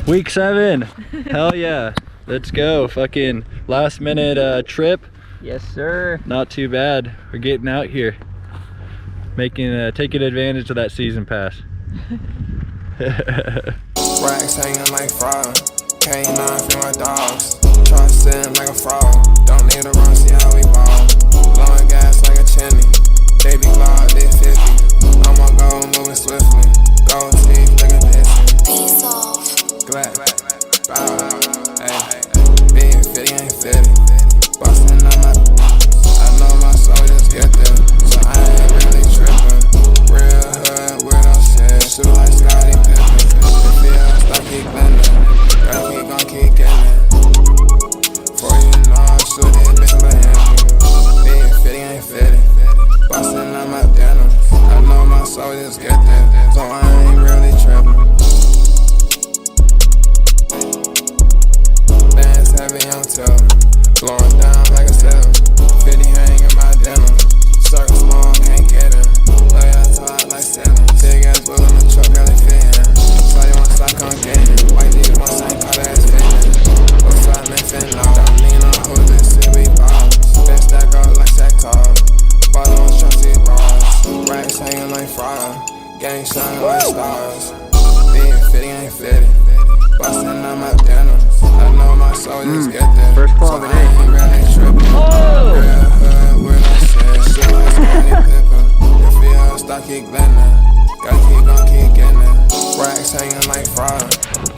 Week 7. Hell yeah. Let's go. Fucking last minute trip. Yes, sir. Not too bad. We're getting out here. Taking advantage of that season pass. Racks hanging like fraud. K9 for my dogs. Try sitting like a fraud. Don't need a run, see how we ball. Blowing gas like a chimney. Baby Claude, they 50. I'ma go moving swiftly. Gold teeth like a piston. BSULV. Glad. Bow. Hey. Being fitty ain't fitty. Bustin' on my. I know my soldiers get there. So I ain't really trippin'. Real hood, weirdo shit. Shoot like Scotty Pippen. The field stop keep blending. Gotta keep gon' keep getting it. Before you know I shoot it, bitch I'm a handle. Being fitty ain't fitty. Bustin' on my denim. I know my soldiers get there. So I ain't really trippin'. Bands heavy on tilt. Blowing down like a cell. 50 hang in my denim. Circle small, can't get him. Lay outside like sailing. Big ass wheel in the truck, barely fit him. So you want stock on getting. White D one same color as fitting. What's up, man, fin low. Don't lean on Hoodoos, see we ball. Spin stack up like sack tall. Bottle on trusty bras. Racks hanging like fraud. Gang shining like stars. Being fitty ain't fitty. Bustin' on my denim. I know my soldiers get there. First call of the day. Really trippin'. Oh! Real hood, we're not shit. Shit like Scotty Pippen. The field stop keep blending. Gotta gon' keep getting it. Racks hanging like fraud.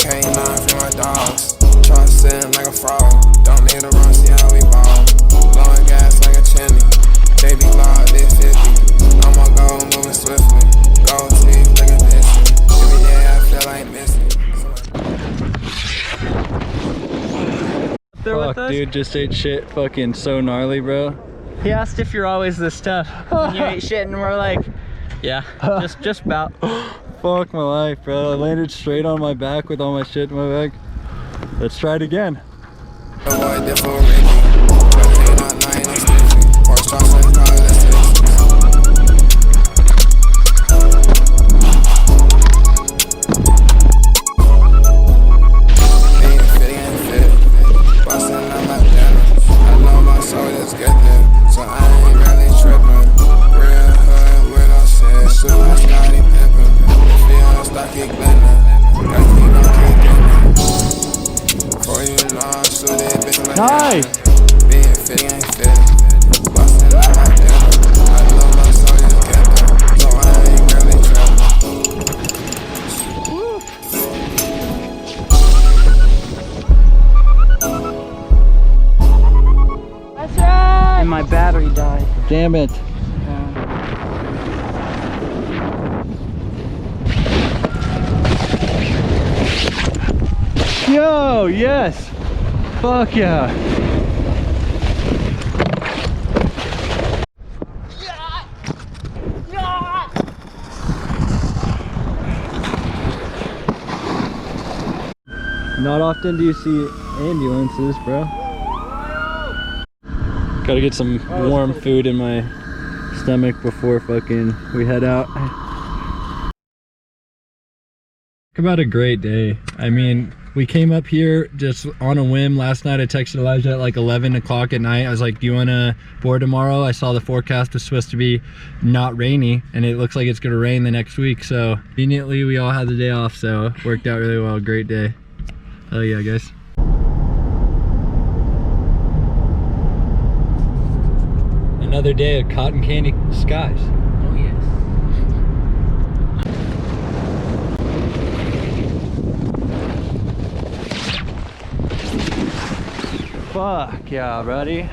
K9 for my dogs. Try sitting like a fraud. Don't need a run, see how we ball. Blowing gas like a chimney. Baby Claude, they 50. I'ma go moving swiftly. Gold teeth like a piston. Every day I feel like missing. Fuck, dude, just ate shit fucking so gnarly, bro. He asked if you're always this tough. And you ate shit, and we're like, yeah, just about. Fuck my life, bro. I landed straight on my back with all my shit in my bag. Let's try it again. Nice! That's right! And my battery died. Damn it. Yo, yes! Fuck yeah! Not often do you see ambulances, bro. Gotta get some warm food in my stomach before fucking we head out. Talk about a great day. I mean, we came up here just on a whim. Last night I texted Elijah at like 11 o'clock at night. I was like, do you want to board tomorrow? I saw the forecast was supposed to be not rainy, and it looks like it's gonna rain the next week. So conveniently we all had the day off, so it worked out really well. Great day. Hell yeah, guys. Another day of cotton candy skies. Oh yes. Fuck yeah, buddy.